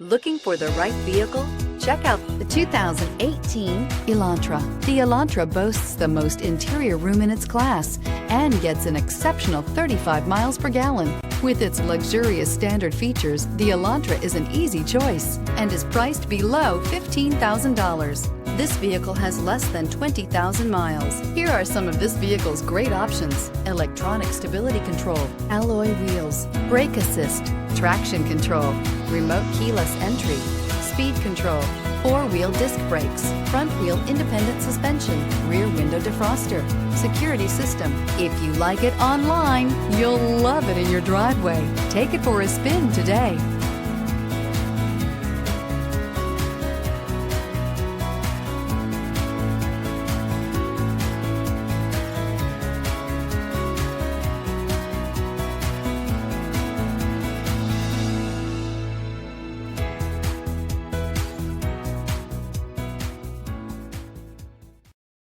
Looking for the right vehicle? Check out the 2018 Elantra. The Elantra boasts the most interior room in its class and gets an exceptional 35 miles per gallon. With its luxurious standard features, the Elantra is an easy choice and is priced below $15,000. This vehicle has less than 20,000 miles. Here are some of this vehicle's great options: electronic stability control, alloy wheels, brake assist, traction control, remote keyless entry, speed control, four-wheel disc brakes, front wheel independent suspension, rear window defroster, security system. If you like it online, you'll love it in your driveway. Take it for a spin today.